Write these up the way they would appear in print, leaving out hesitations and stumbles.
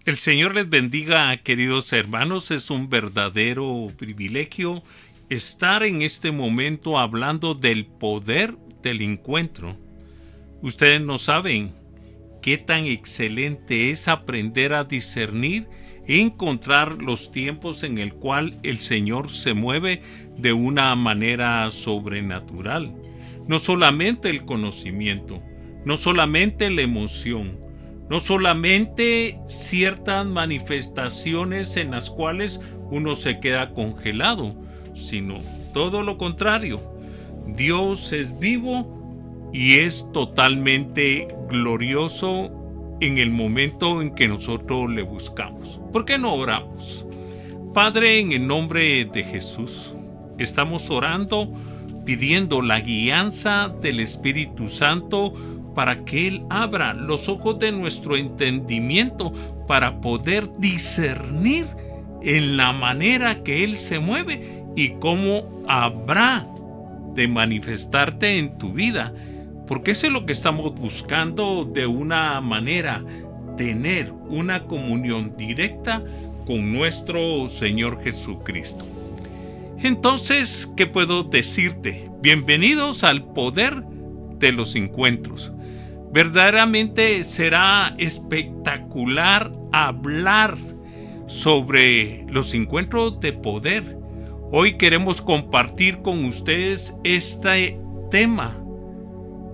El Señor les bendiga, queridos hermanos. Es un verdadero privilegio estar en este momento hablando del poder del encuentro. Ustedes no saben qué tan excelente es aprender a discernir e encontrar los tiempos en el cual el Señor se mueve de una manera sobrenatural. No solamente el conocimiento, no solamente la emoción, no solamente ciertas manifestaciones en las cuales uno se queda congelado, sino todo lo contrario. Dios es vivo y es totalmente glorioso en el momento en que nosotros le buscamos. ¿Por qué no oramos? Padre, en el nombre de Jesús, estamos orando, pidiendo la guianza del Espíritu Santo para que Él abra los ojos de nuestro entendimiento para poder discernir en la manera que Él se mueve y cómo habrá de manifestarte en tu vida. Porque eso es lo que estamos buscando de una manera, tener una comunión directa con nuestro Señor Jesucristo. Entonces, ¿qué puedo decirte? Bienvenidos al poder de los encuentros. Verdaderamente será espectacular hablar sobre los encuentros de poder. Hoy queremos compartir con ustedes este tema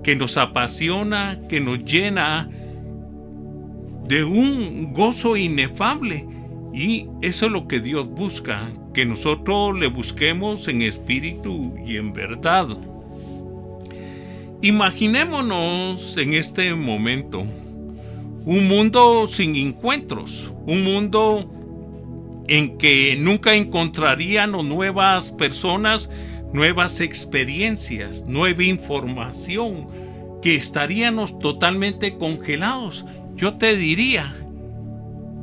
que nos apasiona, que nos llena de un gozo inefable. Y eso es lo que Dios busca, que nosotros le busquemos en espíritu y en verdad. Imaginémonos en este momento un mundo sin encuentros, un mundo en que nunca encontraríamos nuevas personas, nuevas experiencias, nueva información, que estaríamos totalmente congelados. Yo te diría,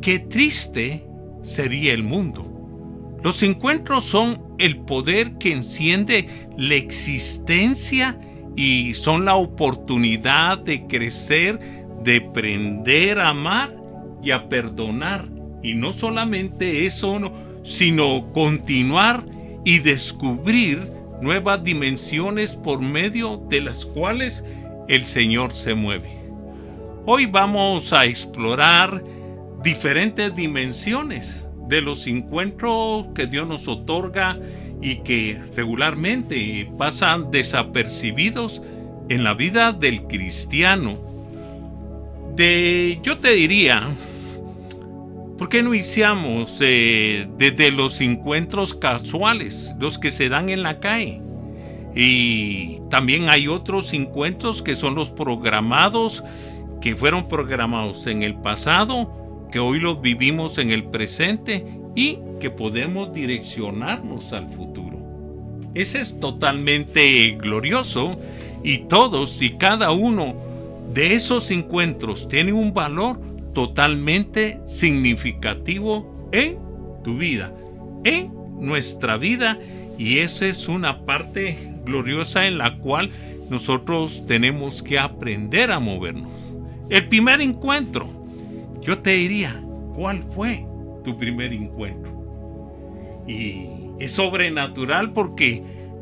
qué triste sería el mundo. Los encuentros son el poder que enciende la existencia y son la oportunidad de crecer, de aprender a amar y a perdonar. Y no solamente eso, sino continuar y descubrir nuevas dimensiones por medio de las cuales el Señor se mueve. Hoy vamos a explorar diferentes dimensiones de los encuentros que Dios nos otorga y que regularmente pasan desapercibidos en la vida del cristiano. Yo te diría, ¿por qué no iniciamos desde los encuentros casuales, los que se dan en la calle? Y también hay otros encuentros que son los programados, que fueron programados en el pasado, que hoy los vivimos en el presente y que podemos direccionarnos al futuro. Ese es totalmente glorioso y todos y cada uno de esos encuentros tiene un valor totalmente significativo en tu vida, en nuestra vida, y esa es una parte gloriosa en la cual nosotros tenemos que aprender a movernos. El primer encuentro, yo te diría, ¿cuál fue tu primer encuentro? Y es sobrenatural porque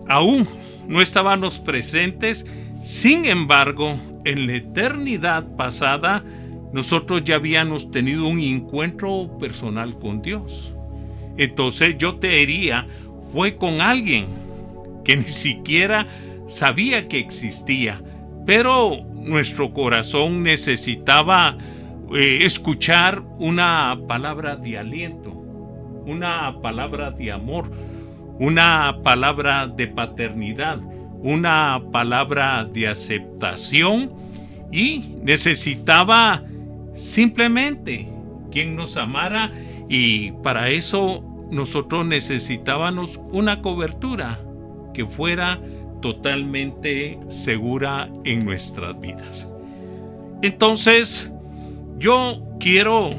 aún no estábamos presentes. Sin embargo, en la eternidad pasada, nosotros ya habíamos tenido un encuentro personal con Dios. Entonces yo te diría, fue con alguien que ni siquiera sabía que existía, pero nuestro corazón necesitaba escuchar una palabra de aliento, una palabra de amor, una palabra de paternidad, una palabra de aceptación, y necesitaba simplemente quien nos amara, y para eso nosotros necesitábamos una cobertura que fuera totalmente segura en nuestras vidas. Entonces, yo quiero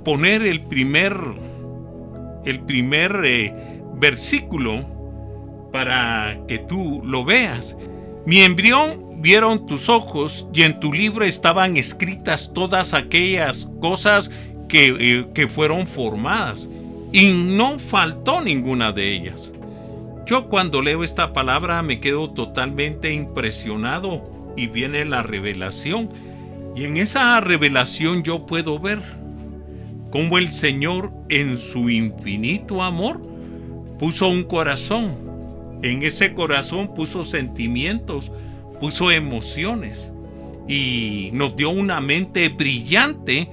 poner el primer versículo para que tú lo veas. Mi embrión vieron tus ojos y en tu libro estaban escritas todas aquellas cosas que fueron formadas y no faltó ninguna de ellas. Yo cuando leo esta palabra me quedo totalmente impresionado y viene la revelación. Y en esa revelación yo puedo ver cómo el Señor en su infinito amor puso un corazón. En ese corazón puso sentimientos, puso emociones y nos dio una mente brillante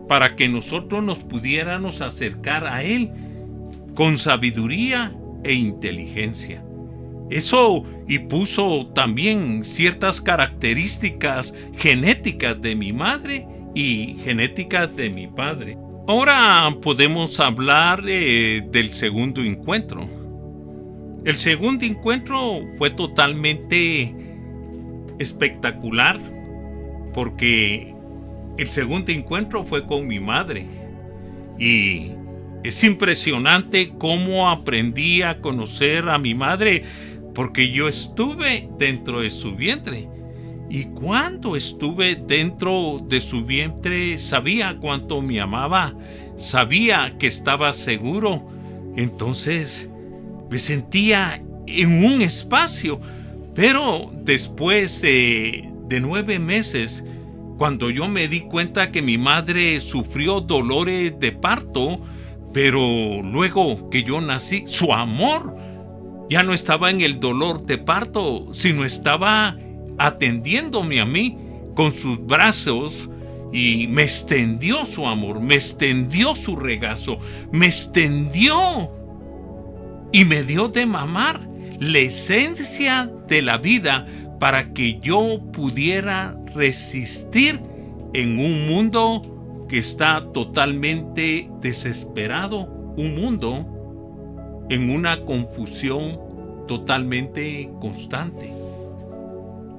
para que nosotros nos pudiéramos acercar a Él con sabiduría e inteligencia. Eso, y puso también ciertas características genéticas de mi madre y genéticas de mi padre. Ahora podemos hablar del segundo encuentro. El segundo encuentro fue totalmente espectacular porque el segundo encuentro fue con mi madre y es impresionante cómo aprendí a conocer a mi madre porque yo estuve dentro de su vientre y cuando estuve dentro de su vientre sabía cuánto me amaba, sabía que estaba seguro, entonces me sentía en un espacio, pero después de 9 meses, cuando yo me di cuenta que mi madre sufrió dolores de parto, pero luego que yo nací, su amor ya no estaba en el dolor de parto, sino estaba atendiéndome a mí con sus brazos y me extendió su amor, me extendió su regazo, me extendió y me dio de mamar la esencia de la vida para que yo pudiera resistir en un mundo que está totalmente desesperado, un mundo en una confusión totalmente constante.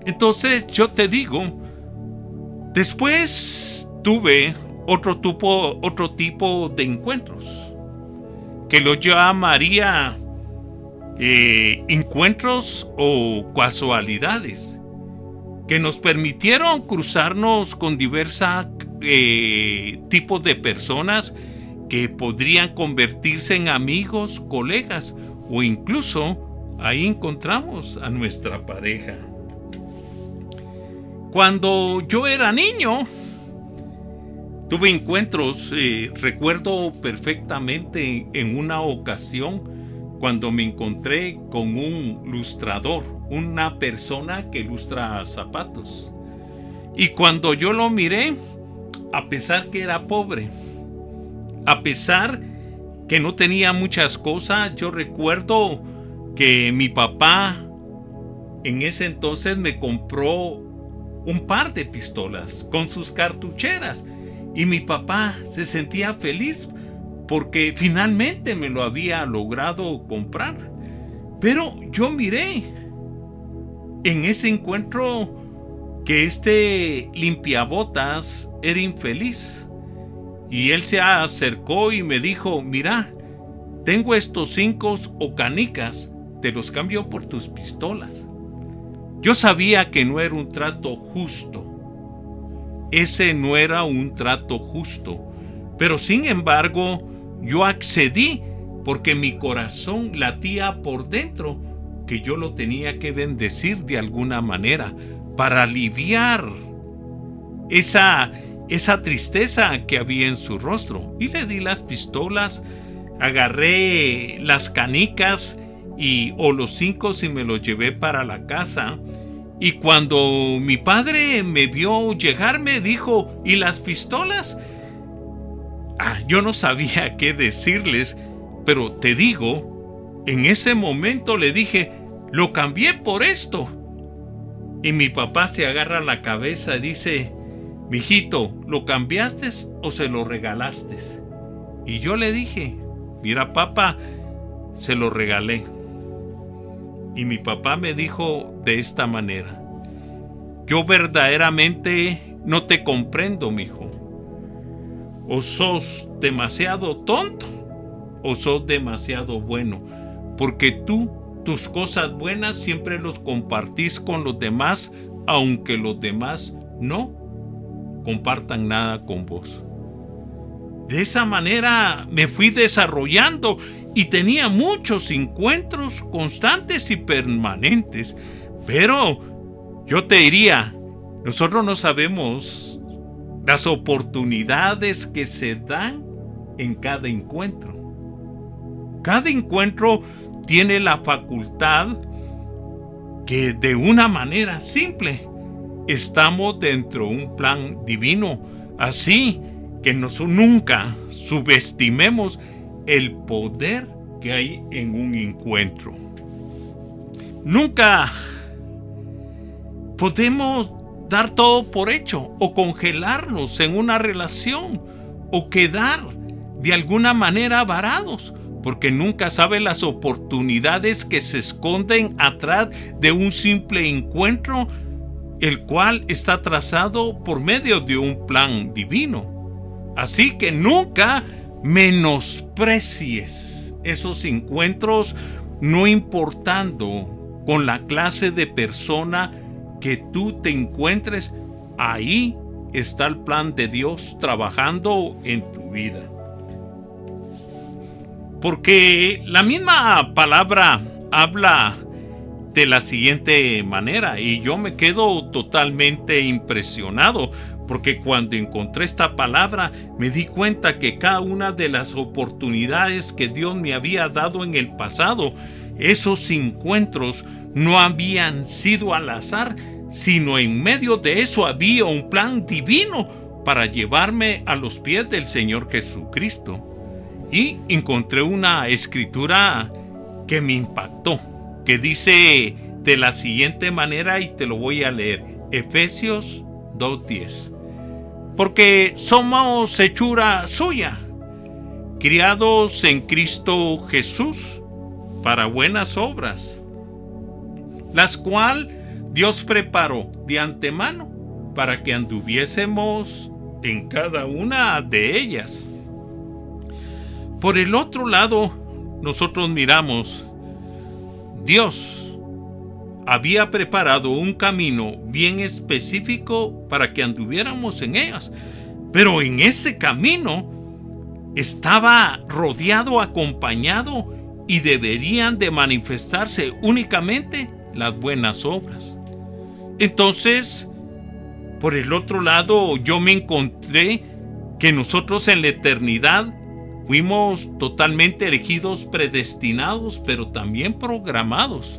Entonces yo te digo, después tuve otro tipo de encuentros que lo llamaría encuentros o casualidades que nos permitieron cruzarnos con diversos tipos de personas que podrían convertirse en amigos, colegas o incluso ahí encontramos a nuestra pareja. Cuando yo era niño tuve encuentros, recuerdo perfectamente en una ocasión cuando me encontré con un lustrador, una persona que lustra zapatos. Y cuando yo lo miré, a pesar que era pobre, a pesar que no tenía muchas cosas, yo recuerdo que mi papá en ese entonces me compró un par de pistolas con sus cartucheras y mi papá se sentía feliz porque finalmente me lo había logrado comprar. Pero yo miré en ese encuentro que este limpiabotas era infeliz y él se acercó y me dijo: mira, tengo estos 5 o canicas, te los cambio por tus pistolas. Yo sabía que no era un trato justo. Ese no era un trato justo. Pero sin embargo, yo accedí porque mi corazón latía por dentro que yo lo tenía que bendecir de alguna manera para aliviar esa tristeza que había en su rostro. Y le di las pistolas, agarré las canicas o los 5 y me los llevé para la casa. Y cuando mi padre me vio llegar me dijo: ¿y las pistolas? Yo no sabía qué decirles, pero te digo, en ese momento le dije: lo cambié por esto. Y mi papá se agarra la cabeza y dice: mijito, ¿lo cambiaste o se lo regalaste? Y yo le dije: mira, papá, se lo regalé. Y mi papá me dijo de esta manera: yo verdaderamente no te comprendo, mijo. O sos demasiado tonto o sos demasiado bueno, porque tus cosas buenas siempre los compartís con los demás aunque los demás no compartan nada con vos. De esa manera me fui desarrollando y tenía muchos encuentros constantes y permanentes. Pero yo te diría, nosotros no sabemos las oportunidades que se dan en cada encuentro. Cada encuentro tiene la facultad que de una manera simple estamos dentro de un plan divino. Así que nunca subestimemos el poder que hay en un encuentro. Nunca podemos dar todo por hecho o congelarnos en una relación o quedar de alguna manera varados, porque nunca sabe las oportunidades que se esconden atrás de un simple encuentro, el cual está trazado por medio de un plan divino. Así que nunca menosprecies esos encuentros, no importando con la clase de persona que tú te encuentres. Ahí está el plan de Dios trabajando en tu vida. Porque la misma palabra habla de la siguiente manera, y yo me quedo totalmente impresionado, porque cuando encontré esta palabra me di cuenta que cada una de las oportunidades que Dios me había dado en el pasado, esos encuentros no habían sido al azar, sino en medio de eso había un plan divino para llevarme a los pies del Señor Jesucristo. Y encontré una escritura que me impactó, que dice de la siguiente manera, y te lo voy a leer: Efesios 2:10. Porque somos hechura suya, criados en Cristo Jesús para buenas obras, las cuales Dios preparó de antemano para que anduviésemos en cada una de ellas. Por el otro lado, nosotros miramos, Dios había preparado un camino bien específico para que anduviéramos en ellas, pero en ese camino estaba rodeado, acompañado, y deberían de manifestarse únicamente las buenas obras. Entonces, por el otro lado, yo me encontré que nosotros en la eternidad fuimos totalmente elegidos, predestinados, pero también programados.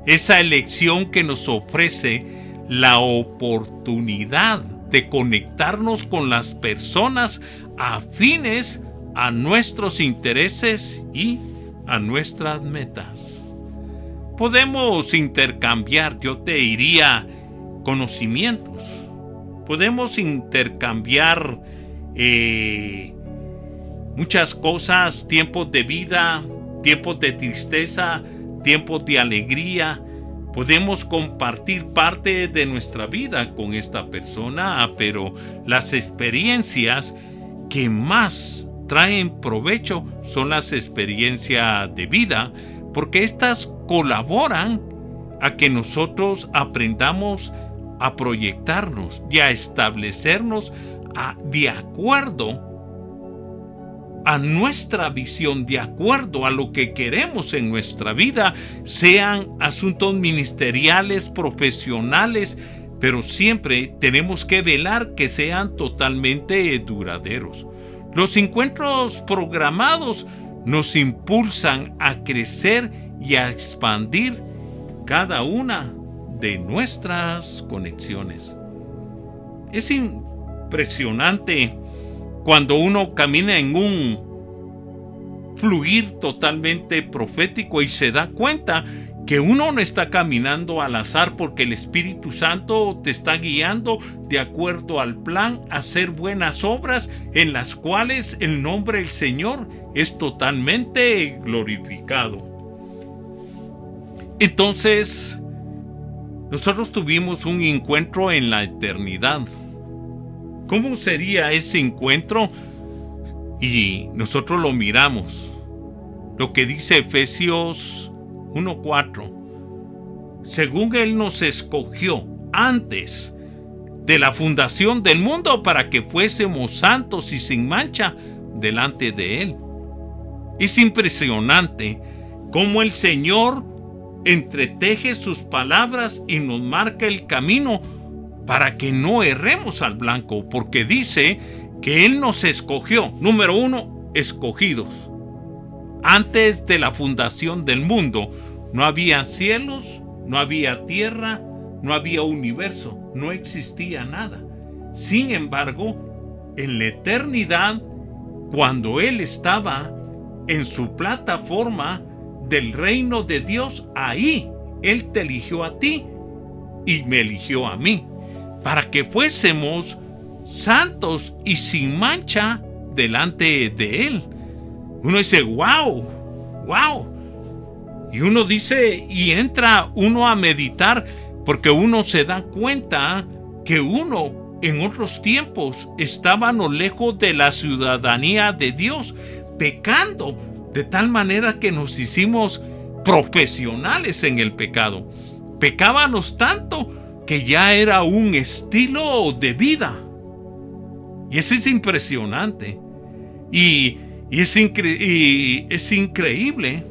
Esa elección que nos ofrece la oportunidad de conectarnos con las personas afines a nuestros intereses y a nuestras metas. Podemos intercambiar, yo te diría, conocimientos. Podemos intercambiar muchas cosas, tiempos de vida, tiempos de tristeza, tiempos de alegría. Podemos compartir parte de nuestra vida con esta persona, pero las experiencias que más traen provecho son las experiencias de vida, porque estas colaboran a que nosotros aprendamos a proyectarnos y a establecernos de acuerdo a nuestra visión, de acuerdo a lo que queremos en nuestra vida, sean asuntos ministeriales, profesionales, pero siempre tenemos que velar que sean totalmente duraderos. Los encuentros programados nos impulsan a crecer y a expandir cada una de nuestras conexiones. Es impresionante cuando uno camina en un fluir totalmente profético y se da cuenta que uno no está caminando al azar, porque el Espíritu Santo te está guiando de acuerdo al plan a hacer buenas obras en las cuales el nombre del Señor es totalmente glorificado. Entonces, nosotros tuvimos un encuentro en la eternidad. ¿Cómo sería ese encuentro? Y nosotros lo miramos. Lo que dice Efesios 1:4. Según Él nos escogió antes de la fundación del mundo para que fuésemos santos y sin mancha delante de Él. Es impresionante cómo el Señor entreteje sus palabras y nos marca el camino para que no erremos al blanco, porque dice que Él nos escogió. Número 1, escogidos. Antes de la fundación del mundo no había cielos, no había tierra, no había universo, no existía nada. Sin embargo, en la eternidad, cuando Él estaba en su plataforma del reino de Dios, ahí Él te eligió a ti y me eligió a mí, para que fuésemos santos y sin mancha delante de Él. Uno dice, wow. Y uno dice, y entra uno a meditar, porque uno se da cuenta que uno en otros tiempos estábamos lejos de la ciudadanía de Dios, pecando, de tal manera que nos hicimos profesionales en el pecado. Pecábamos tanto que ya era un estilo de vida. Y eso es impresionante. Y es increíble,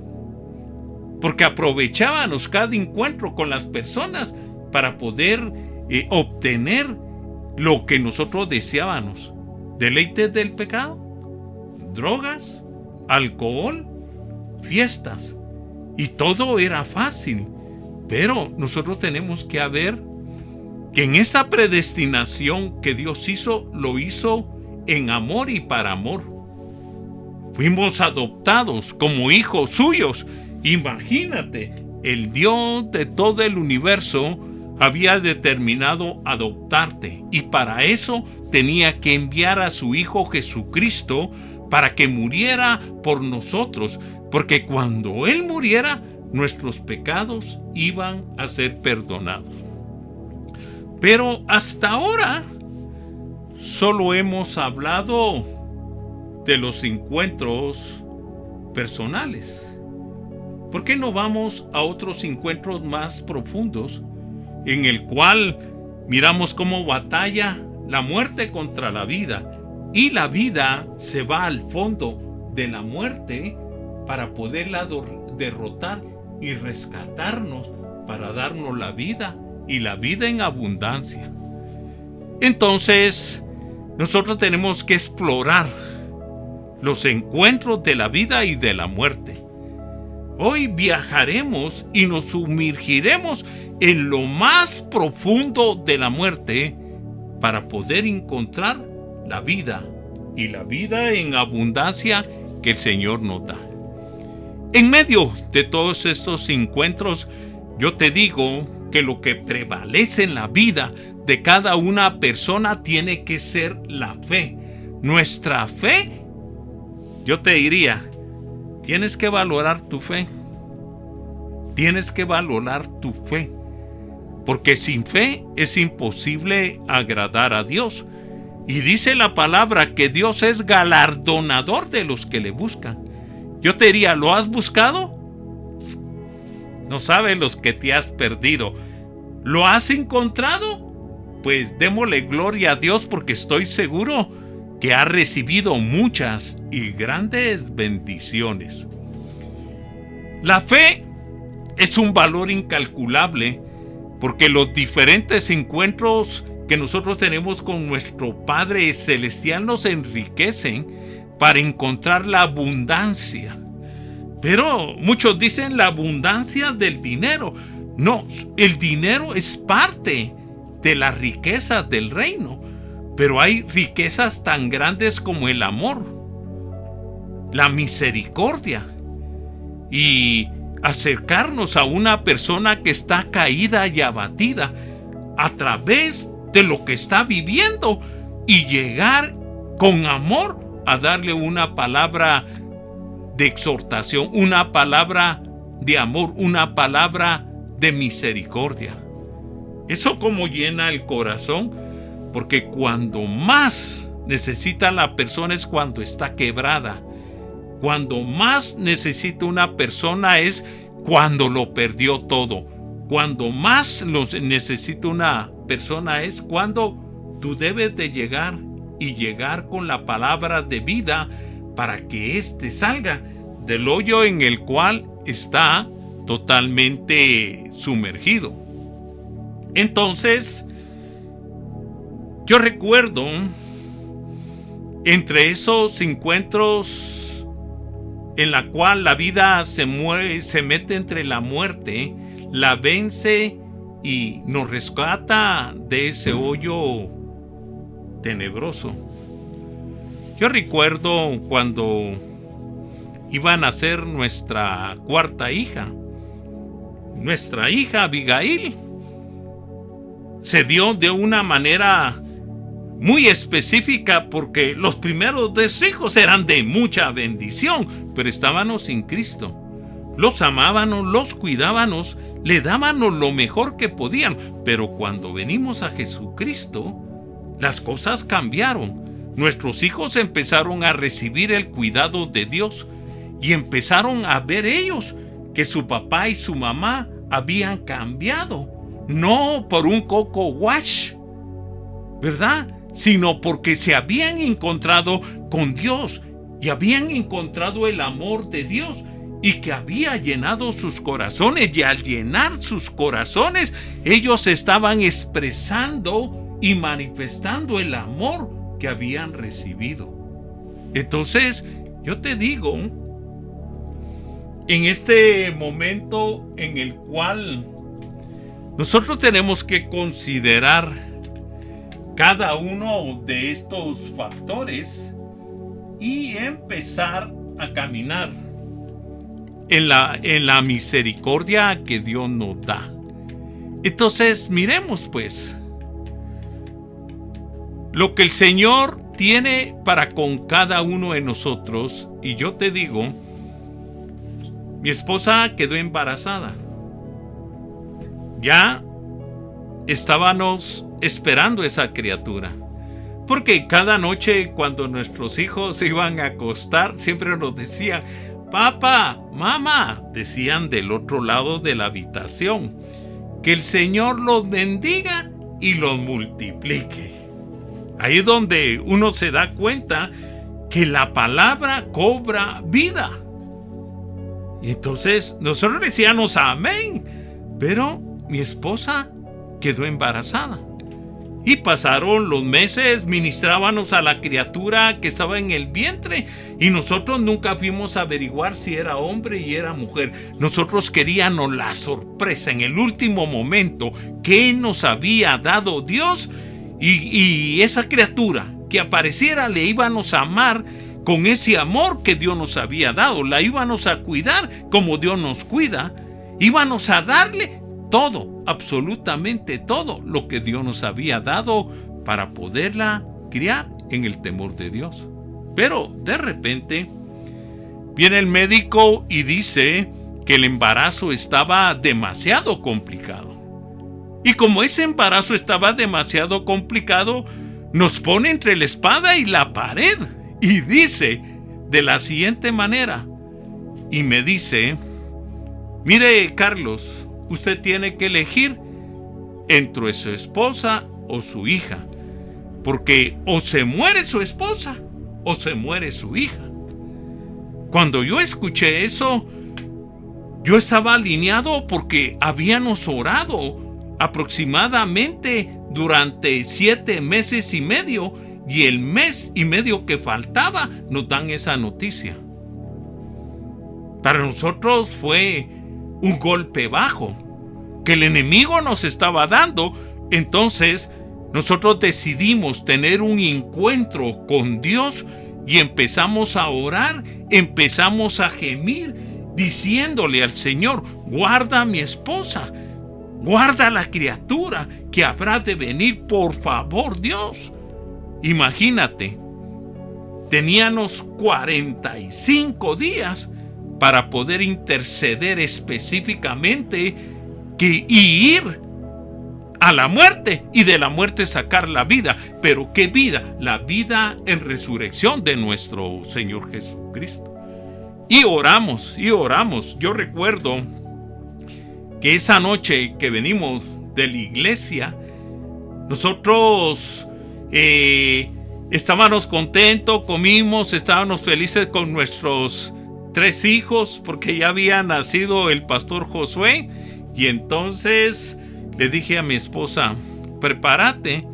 porque aprovechábamos cada encuentro con las personas para poder obtener lo que nosotros deseábamos. Deleites del pecado, drogas, alcohol, fiestas. Y todo era fácil. Pero nosotros tenemos que ver que en esta predestinación que Dios hizo, lo hizo en amor y para amor. Fuimos adoptados como hijos suyos. Imagínate, el Dios de todo el universo había determinado adoptarte, y para eso tenía que enviar a su Hijo Jesucristo para que muriera por nosotros, porque cuando Él muriera, nuestros pecados iban a ser perdonados. Pero hasta ahora solo hemos hablado de los encuentros personales. ¿Por qué no vamos a otros encuentros más profundos, en el cual miramos cómo batalla la muerte contra la vida, y la vida se va al fondo de la muerte para poderla derrotar y rescatarnos para darnos la vida, y la vida en abundancia? Entonces, nosotros tenemos que explorar los encuentros de la vida y de la muerte. Hoy viajaremos y nos sumergiremos en lo más profundo de la muerte para poder encontrar la vida, y la vida en abundancia que el Señor nos da. En medio de todos estos encuentros, yo te digo que lo que prevalece en la vida de cada una persona tiene que ser la fe. Nuestra fe, yo te diría, tienes que valorar tu fe. Tienes que valorar tu fe. Porque sin fe es imposible agradar a Dios. Y dice la palabra que Dios es galardonador de los que le buscan. Yo te diría, ¿lo has buscado? No sabes los que te has perdido. ¿Lo has encontrado? Pues démosle gloria a Dios, porque estoy seguro que ha recibido muchas y grandes bendiciones. La fe es un valor incalculable, porque los diferentes encuentros que nosotros tenemos con nuestro Padre Celestial nos enriquecen para encontrar la abundancia. Pero muchos dicen la abundancia del dinero. No, el dinero es parte de la riqueza del reino, pero hay riquezas tan grandes como el amor, la misericordia, y acercarnos a una persona que está caída y abatida a través de lo que está viviendo, y llegar con amor a darle una palabra de exhortación, una palabra de amor, una palabra de misericordia. Eso como llena el corazón, porque cuando más necesita la persona es cuando está quebrada. Cuando más necesita una persona es cuando lo perdió todo. Cuando más necesita una persona es cuando tú debes de llegar y llegar con la palabra de vida para que éste salga del hoyo en el cual está totalmente sumergido. Entonces, yo recuerdo entre esos encuentros en la cual la vida se mete entre la muerte, la vence y nos rescata de ese hoyo tenebroso. Yo recuerdo cuando iba a nacer nuestra cuarta hija, nuestra hija Abigail. Se dio de una manera muy específica porque los primeros 2 hijos eran de mucha bendición, pero estábamos sin Cristo. Los amábamos, los cuidábamos, le dábamos lo mejor que podían, pero cuando venimos a Jesucristo, las cosas cambiaron. Nuestros hijos empezaron a recibir el cuidado de Dios y empezaron a ver ellos que su papá y su mamá habían cambiado, no por un coco wash, ¿verdad? Sino porque se habían encontrado con Dios y habían encontrado el amor de Dios y que había llenado sus corazones, y al llenar sus corazones ellos estaban expresando y manifestando el amor que habían recibido. Entonces yo te digo, en este momento en el cual nosotros tenemos que considerar cada uno de estos factores y empezar a caminar en la misericordia que Dios nos da. Entonces miremos pues lo que el Señor tiene para con cada uno de nosotros. Y yo te digo, mi esposa quedó embarazada. Ya estábamos esperando esa criatura, porque cada noche cuando nuestros hijos se iban a acostar siempre nos decían: papá, mamá, decían del otro lado de la habitación, que el Señor los bendiga y los multiplique. Ahí es donde uno se da cuenta que la palabra cobra vida. Y entonces nosotros decíamos amén, pero mi esposa quedó embarazada. Y pasaron los meses, ministrábamos a la criatura que estaba en el vientre y nosotros nunca fuimos a averiguar si era hombre y era mujer. Nosotros queríamos la sorpresa en el último momento que nos había dado Dios, y esa criatura que apareciera le íbamos a amar con ese amor que Dios nos había dado, la íbamos a cuidar como Dios nos cuida, íbamos a darle todo, absolutamente todo lo que Dios nos había dado para poderla criar en el temor de Dios. Pero de repente viene el médico y dice que el embarazo estaba demasiado complicado. Y como ese embarazo estaba demasiado complicado, nos pone entre la espada y la pared y dice de la siguiente manera, y me dice: mire, Carlos, usted tiene que elegir entre su esposa o su hija, porque o se muere su esposa o se muere su hija. Cuando yo escuché eso, yo estaba alineado porque habíamos orado aproximadamente durante 7 meses y medio, y el mes y medio que faltaba nos dan esa noticia. Para nosotros fue un golpe bajo que el enemigo nos estaba dando. Entonces nosotros decidimos tener un encuentro con Dios y empezamos a orar, empezamos a gemir, diciéndole al Señor: guarda a mi esposa, guarda a la criatura que habrá de venir, por favor, Dios. Imagínate, teníamos 45 días para poder interceder específicamente y ir a la muerte, y de la muerte sacar la vida. ¿Pero qué vida? La vida en resurrección de nuestro Señor Jesucristo. Y oramos, y oramos. Yo recuerdo que esa noche que venimos de la iglesia, Nosotros estábamos contentos, comimos, estábamos felices con nuestros 3 hijos, porque ya había nacido el pastor Josué. Y entonces le dije a mi esposa, prepárate,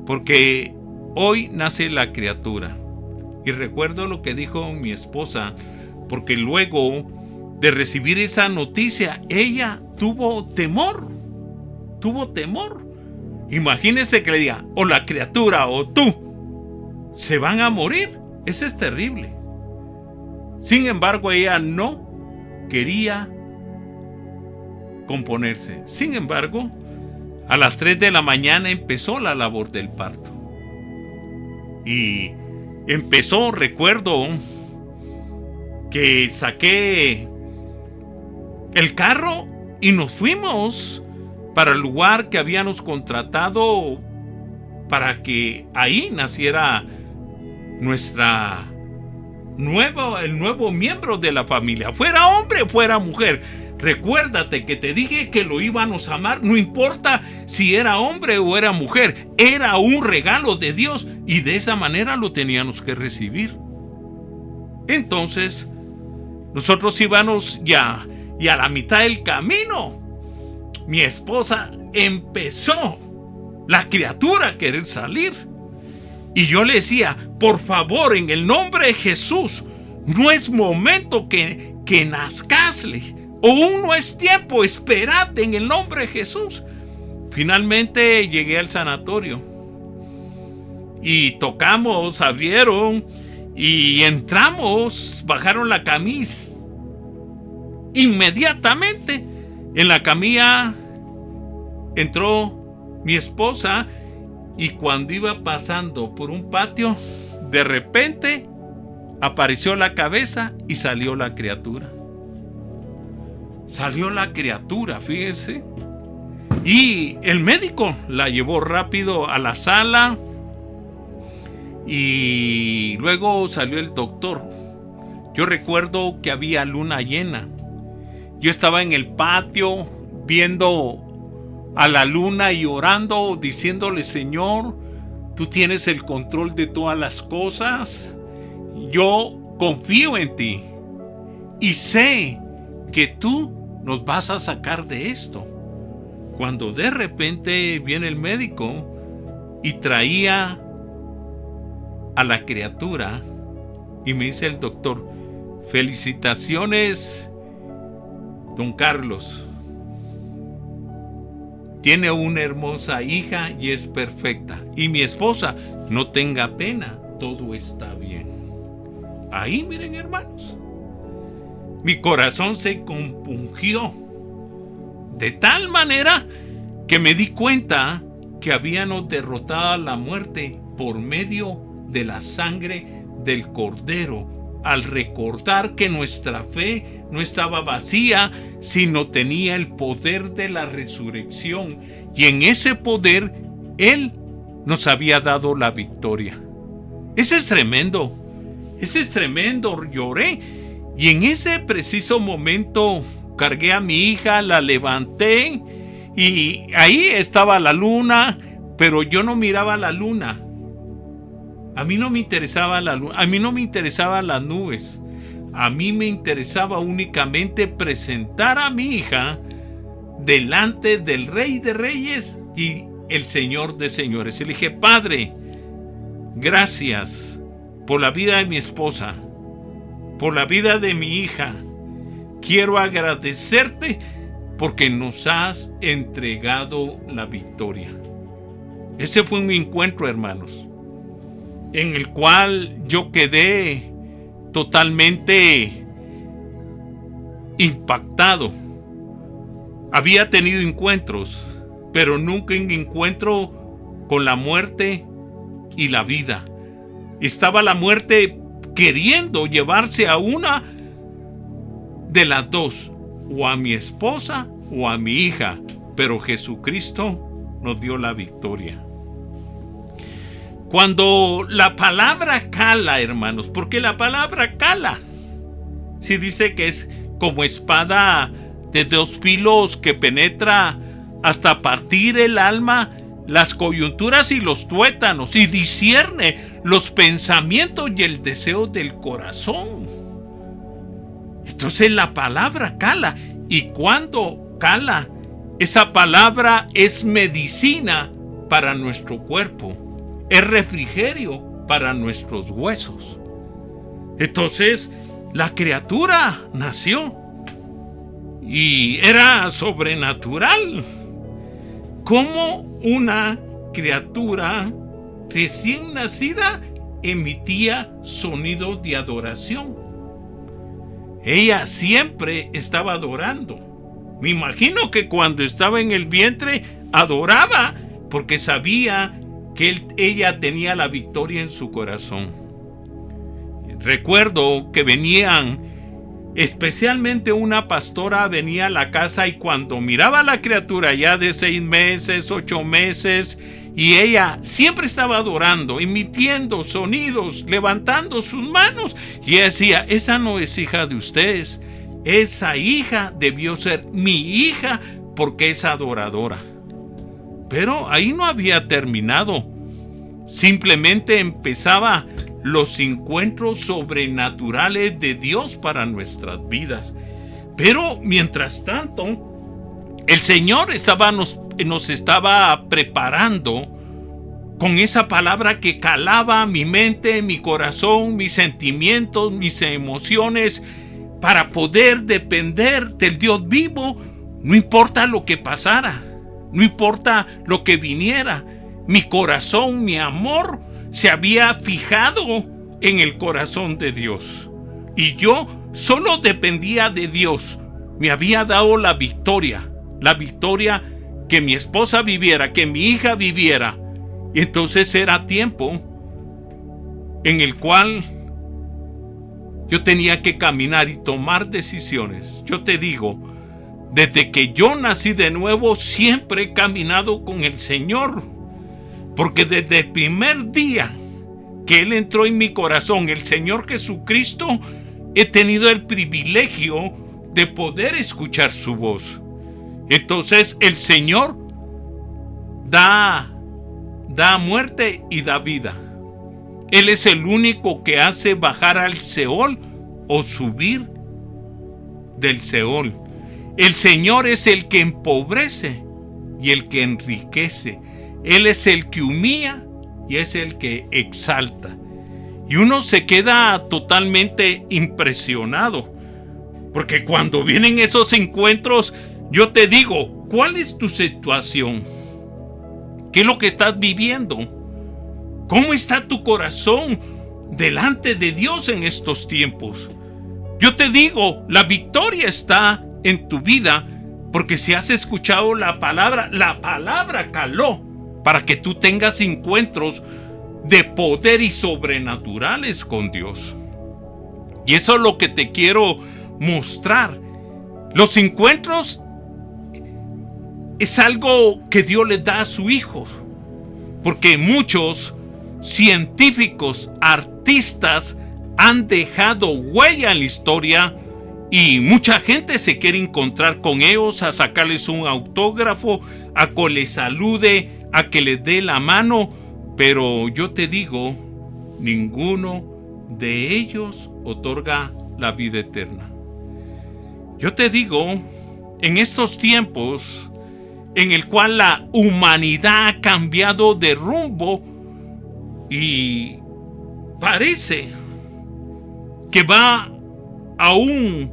porque hoy nace la criatura. Y recuerdo lo que dijo mi esposa, porque luego de recibir esa noticia, ella tuvo temor. Imagínese que le diga, o la criatura o tú se van a morir. Eso es terrible. Sin embargo, ella no quería componerse. Sin embargo, a las 3 de la mañana empezó la labor del parto. Y empezó, recuerdo que saqué el carro y nos fuimos para el lugar que habíamos contratado para que ahí naciera el nuevo miembro de la familia, fuera hombre o fuera mujer. Recuérdate que te dije que lo íbamos a amar, no importa si era hombre o era mujer, era un regalo de Dios y de esa manera lo teníamos que recibir. Entonces, nosotros íbamos ya, y a la mitad del camino, mi esposa empezó la criatura a querer salir. Y yo le decía, por favor, en el nombre de Jesús, no es momento que nazcasle, o aún no es tiempo, espérate en el nombre de Jesús. Finalmente llegué al sanatorio y tocamos, abrieron y entramos, bajaron la camisa. Inmediatamente en la camilla entró mi esposa y cuando iba pasando por un patio, de repente apareció la cabeza y salió la criatura. Salió la criatura, fíjese. Y el médico la llevó rápido a la sala y luego salió el doctor. Yo recuerdo que había luna llena. Yo estaba en el patio viendo a la luna y orando, diciéndole, Señor, tú tienes el control de todas las cosas. Yo confío en ti y sé que tú nos vas a sacar de esto. Cuando de repente viene el médico y traía a la criatura y me dice el doctor, felicitaciones, don Carlos. Tiene una hermosa hija y es perfecta. Y mi esposa, no tenga pena, todo está bien. Ahí, miren, hermanos, mi corazón se compungió de tal manera que me di cuenta que habíamos derrotado a la muerte por medio de la sangre del Cordero, al recordar que nuestra fe no estaba vacía, sino tenía el poder de la resurrección, y en ese poder Él nos había dado la victoria. Ese es tremendo, lloré, y en ese preciso momento cargué a mi hija, la levanté, y ahí estaba la luna, pero yo no miraba la luna. A mí no me interesaba la luna, a mí no me interesaban las nubes. A mí me interesaba únicamente presentar a mi hija delante del Rey de Reyes y el Señor de Señores. Y le dije, Padre, gracias por la vida de mi esposa, por la vida de mi hija. Quiero agradecerte porque nos has entregado la victoria. Ese fue un encuentro, hermanos, en el cual yo quedé totalmente impactado. Había tenido encuentros, pero nunca un encuentro con la muerte y la vida. Estaba la muerte queriendo llevarse a una de las dos, o a mi esposa o a mi hija, pero Jesucristo nos dio la victoria. Cuando la palabra cala, hermanos, porque la palabra cala, si dice que es como espada de 2 filos que penetra hasta partir el alma las coyunturas y los tuétanos y discierne los pensamientos y el deseo del corazón. Entonces la palabra cala, y cuando cala, esa palabra es medicina para nuestro cuerpo, es refrigerio para nuestros huesos. Entonces la criatura nació y era sobrenatural. Como una criatura recién nacida emitía sonidos de adoración. Ella siempre estaba adorando. Me imagino que cuando estaba en el vientre adoraba porque sabía que ella tenía la victoria en su corazón. Recuerdo que venían, especialmente una pastora venía a la casa, y cuando miraba a la criatura ya de 6 meses, 8 meses, y ella siempre estaba adorando, emitiendo sonidos, levantando sus manos, y ella decía: esa no es hija de ustedes, esa hija debió ser mi hija porque es adoradora. Pero ahí no había terminado, simplemente empezaba los encuentros sobrenaturales de Dios para nuestras vidas. Pero mientras tanto, el Señor nos estaba preparando con esa palabra que calaba mi mente, mi corazón, mis sentimientos, mis emociones, para poder depender del Dios vivo, no importa lo que pasara, no importa lo que viniera. Mi corazón, mi amor, se había fijado en el corazón de Dios. Y yo solo dependía de Dios. Me había dado la victoria que mi esposa viviera, que mi hija viviera. Y entonces era tiempo en el cual yo tenía que caminar y tomar decisiones. Yo te digo, desde que yo nací de nuevo, siempre he caminado con el Señor. Porque desde el primer día que Él entró en mi corazón, el Señor Jesucristo, he tenido el privilegio de poder escuchar su voz. Entonces el Señor da muerte y da vida. Él es el único que hace bajar al Seol o subir del Seol. El Señor es el que empobrece y el que enriquece. Él es el que humilla y es el que exalta. Y uno se queda totalmente impresionado, porque cuando vienen esos encuentros, yo te digo, ¿cuál es tu situación? ¿Qué es lo que estás viviendo? ¿Cómo está tu corazón delante de Dios en estos tiempos? Yo te digo, la victoria está en tu vida, porque si has escuchado la palabra caló para que tú tengas encuentros de poder y sobrenaturales con Dios. Y eso es lo que te quiero mostrar. Los encuentros es algo que Dios le da a su Hijo, porque muchos científicos, artistas han dejado huella en la historia, y mucha gente se quiere encontrar con ellos, a sacarles un autógrafo, a que les salude, a que les dé la mano. Pero yo te digo, ninguno de ellos otorga la vida eterna. Yo te digo, en estos tiempos en el cual la humanidad ha cambiado de rumbo y parece que va a un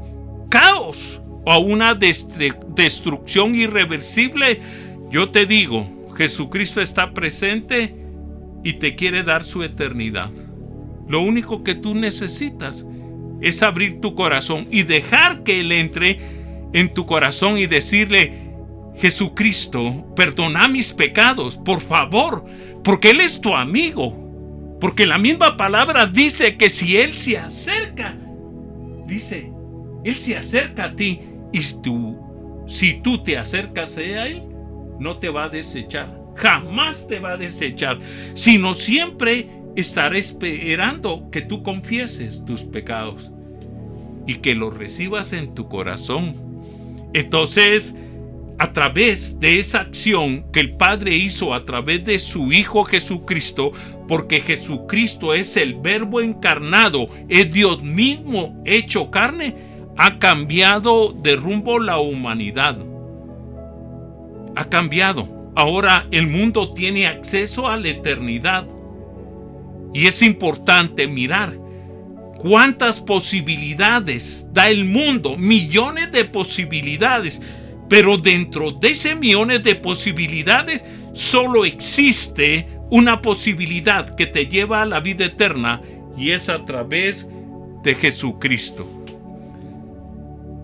caos o a una destrucción irreversible, yo te digo, Jesucristo está presente y te quiere dar su eternidad. Lo único que tú necesitas es abrir tu corazón y dejar que Él entre en tu corazón y decirle: Jesucristo, perdona mis pecados, por favor, porque Él es tu amigo. Porque la misma palabra dice que si Él se acerca, dice, Él se acerca a ti, y si tú te acercas a Él, no te va a desechar, jamás te va a desechar, sino siempre estará esperando que tú confieses tus pecados y que los recibas en tu corazón. Entonces, a través de esa acción que el Padre hizo a través de su Hijo Jesucristo, porque Jesucristo es el Verbo encarnado, es Dios mismo hecho carne, ha cambiado de rumbo la humanidad. Ha cambiado. Ahora el mundo tiene acceso a la eternidad. Y es importante mirar cuántas posibilidades da el mundo, millones de posibilidades. Pero dentro de ese millones de posibilidades, solo existe una posibilidad que te lleva a la vida eterna, y es a través de Jesucristo.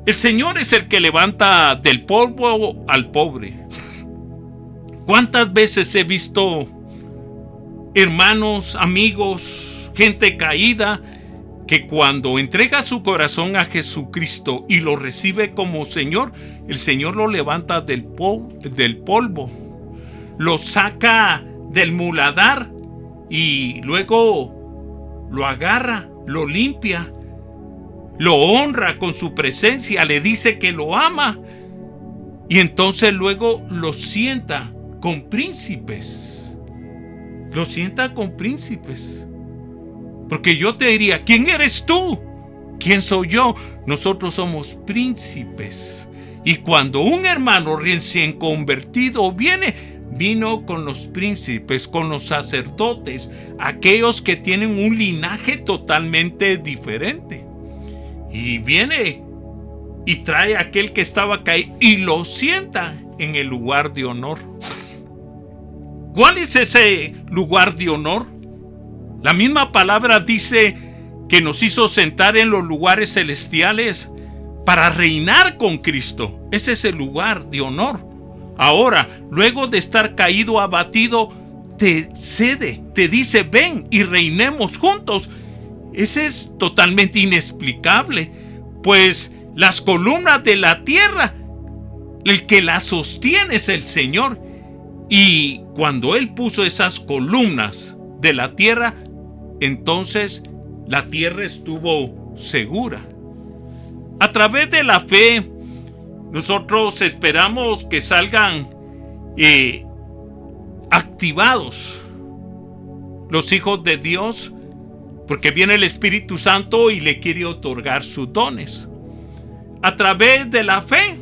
El Señor es el que levanta del polvo al pobre. ¿Cuántas veces he visto hermanos, amigos, gente caída, que cuando entrega su corazón a Jesucristo y lo recibe como Señor, el Señor lo levanta del polvo, lo saca del muladar y luego lo agarra, lo limpia, lo honra con su presencia, le dice que lo ama, y entonces luego lo sienta con príncipes. Lo sienta con príncipes. Porque yo te diría, ¿quién eres tú? ¿Quién soy yo? Nosotros somos príncipes. Y cuando un hermano recién convertido vino con los príncipes, con los sacerdotes, aquellos que tienen un linaje totalmente diferente. Y viene y trae a aquel que estaba caído y lo sienta en el lugar de honor. ¿Cuál es ese lugar de honor? La misma palabra dice que nos hizo sentar en los lugares celestiales para reinar con Cristo. Ese es el lugar de honor. Ahora, luego de estar caído, abatido, te cede, te dice, ven y reinemos juntos. Ese es totalmente inexplicable, pues las columnas de la tierra, el que las sostiene es el Señor. Y cuando Él puso esas columnas de la tierra, entonces la tierra estuvo segura. A través de la fe, nosotros esperamos que salgan activados los hijos de Dios, porque viene el Espíritu Santo y le quiere otorgar sus dones. A través de la fe,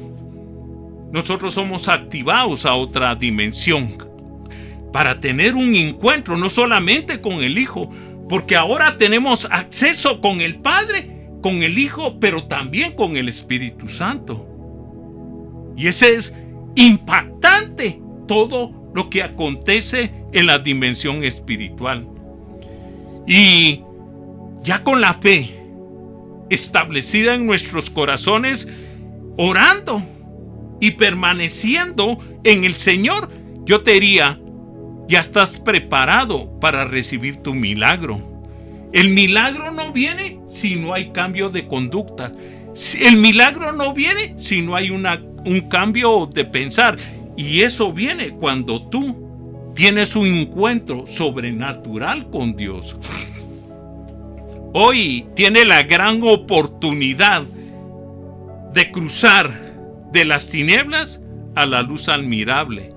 nosotros somos activados a otra dimensión para tener un encuentro no solamente con el Hijo, porque ahora tenemos acceso con el Padre, con el Hijo, pero también con el Espíritu Santo. Y ese es impactante, todo lo que acontece en la dimensión espiritual. Y ya con la fe establecida en nuestros corazones, orando y permaneciendo en el Señor, yo te diría, ya estás preparado para recibir tu milagro. El milagro no viene si no hay cambio de conducta. El milagro no viene si no hay un cambio de pensar. Y eso viene cuando tú tienes un encuentro sobrenatural con Dios. Hoy tiene la gran oportunidad de cruzar de las tinieblas a la luz admirable,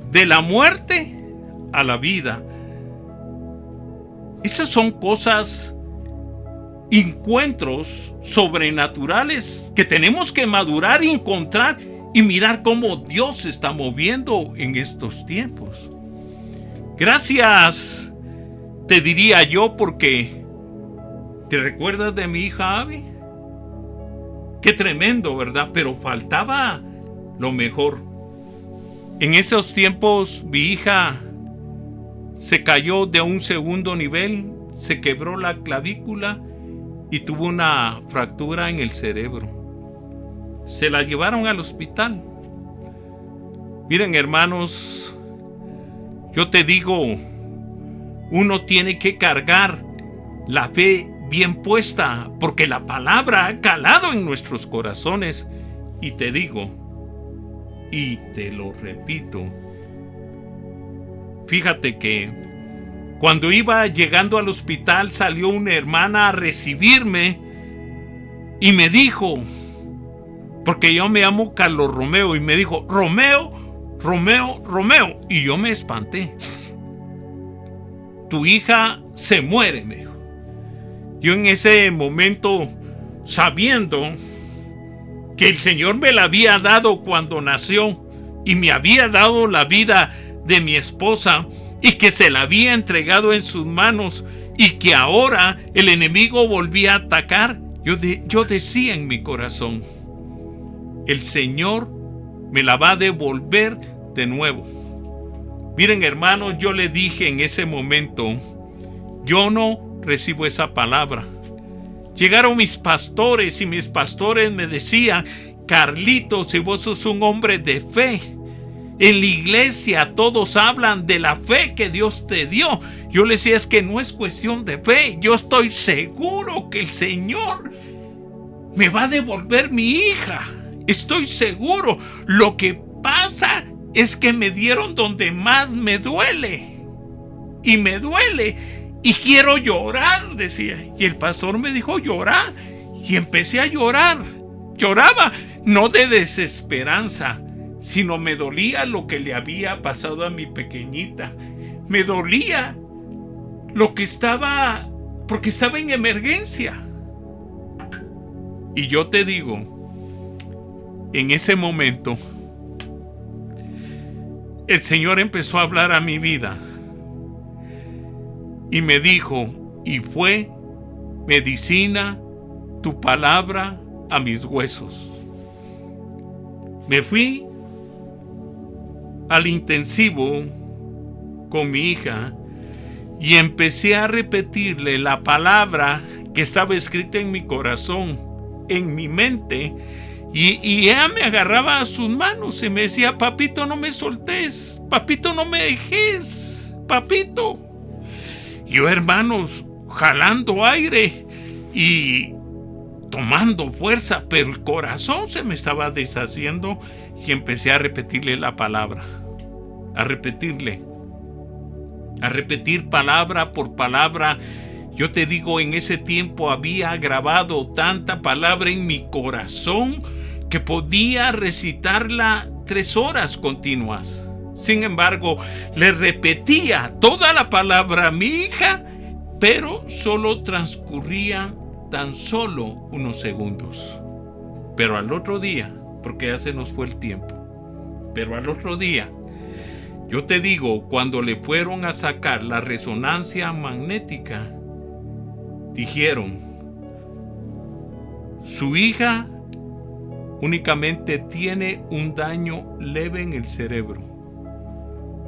de la muerte a la vida. Esas son cosas, encuentros sobrenaturales que tenemos que madurar y encontrar y mirar cómo Dios se está moviendo en estos tiempos. Gracias, te diría yo, porque ¿te recuerdas de mi hija Abby? Qué tremendo, ¿verdad? Pero faltaba lo mejor. En esos tiempos mi hija se cayó de un segundo nivel, se quebró la clavícula y tuvo una fractura en el cerebro. Se la llevaron al hospital. Miren, hermanos, yo te digo, uno tiene que cargar la fe bien puesta, porque la palabra ha calado en nuestros corazones. Y te digo, y te lo repito, fíjate que cuando iba llegando al hospital salió una hermana a recibirme y me dijo, porque yo me llamo Carlos Romeo, y me dijo, Romeo, Romeo, Romeo, y yo me espanté. Tu hija se muere, me dijo. Yo en ese momento, sabiendo que el Señor me la había dado cuando nació, y me había dado la vida de mi esposa, y que se la había entregado en sus manos, y que ahora el enemigo volvía a atacar, yo decía en mi corazón, el Señor me la va a devolver de nuevo. Miren, hermanos, yo le dije en ese momento, yo no recibo esa palabra. Llegaron mis pastores, y mis pastores me decían, Carlitos, si vos sos un hombre de fe, en la iglesia todos hablan de la fe que Dios te dio. Yo le decía, es que no es cuestión de fe, yo estoy seguro que el Señor me va a devolver mi hija. Estoy seguro. Lo que pasa es que me dieron donde más me duele. Y me duele. Y quiero llorar, decía. Y el pastor me dijo, llorar. Y empecé a llorar. Lloraba, no de desesperanza, sino me dolía lo que le había pasado a mi pequeñita. Me dolía lo que estaba, porque estaba en emergencia. Y yo te digo, en ese momento, el Señor empezó a hablar a mi vida y me dijo, y fue medicina tu palabra a mis huesos. Me fui al intensivo con mi hija y empecé a repetirle la palabra que estaba escrita en mi corazón, en mi mente. Y ella me agarraba a sus manos y me decía, papito, no me soltes, papito, no me dejes, papito. Yo, hermanos, jalando aire y tomando fuerza, pero el corazón se me estaba deshaciendo y empecé a repetirle la palabra, a repetir palabra por palabra. Yo te digo, en ese tiempo había grabado tanta palabra en mi corazón que podía recitarla 3 horas continuas. Sin embargo, le repetía toda la palabra a mi hija, pero solo transcurría tan solo unos segundos. Pero al otro día, porque ya se nos fue el tiempo, pero al otro día, yo te digo, cuando le fueron a sacar la resonancia magnética, dijeron, su hija únicamente tiene un daño leve en el cerebro,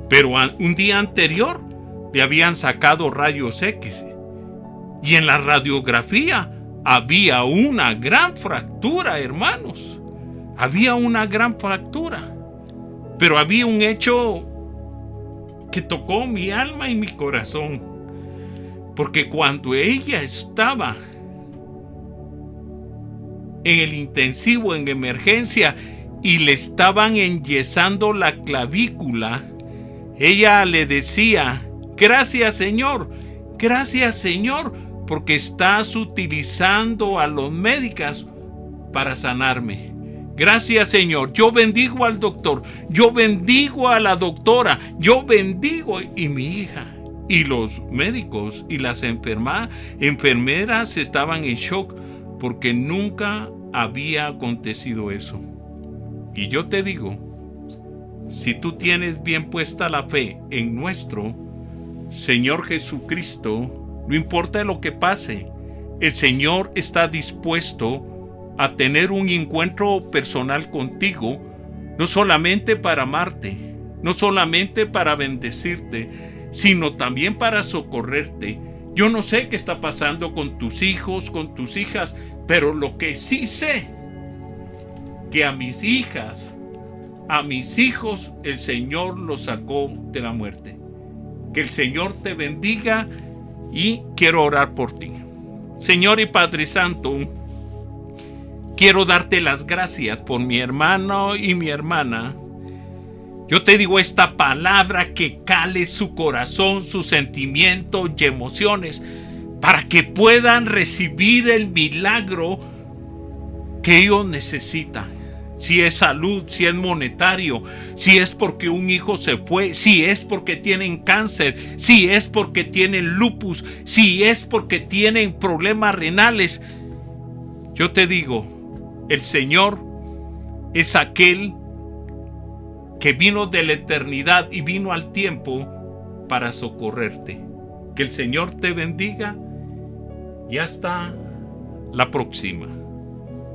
pero un día anterior le habían sacado rayos X y en la radiografía había una gran fractura, hermanos, había una gran fractura, pero había un hecho que tocó mi alma y mi corazón. Porque cuando ella estaba en el intensivo, en emergencia, y le estaban enyesando la clavícula, ella le decía, gracias Señor, porque estás utilizando a los médicos para sanarme. Gracias Señor, yo bendigo al doctor, yo bendigo a la doctora, yo bendigo, y mi hija. Y los médicos y las enfermeras estaban en shock porque nunca había acontecido eso. Y yo te digo, si tú tienes bien puesta la fe en nuestro Señor Jesucristo, no importa lo que pase, el Señor está dispuesto a tener un encuentro personal contigo, no solamente para amarte, no solamente para bendecirte, sino también para socorrerte. Yo no sé qué está pasando con tus hijos, con tus hijas, pero lo que sí sé, que a mis hijas, a mis hijos, el Señor los sacó de la muerte. Que el Señor te bendiga y quiero orar por ti. Señor y Padre Santo, quiero darte las gracias por mi hermano y mi hermana. Yo te digo esta palabra que cale su corazón, sus sentimientos y emociones para que puedan recibir el milagro que ellos necesitan. si es salud, si es monetario, si es porque un hijo se fue, si es porque tienen cáncer, si es porque tienen lupus, si es porque tienen problemas renales. Yo te digo, el Señor es aquel que vino de la eternidad y vino al tiempo para socorrerte. Que el Señor te bendiga y hasta la próxima.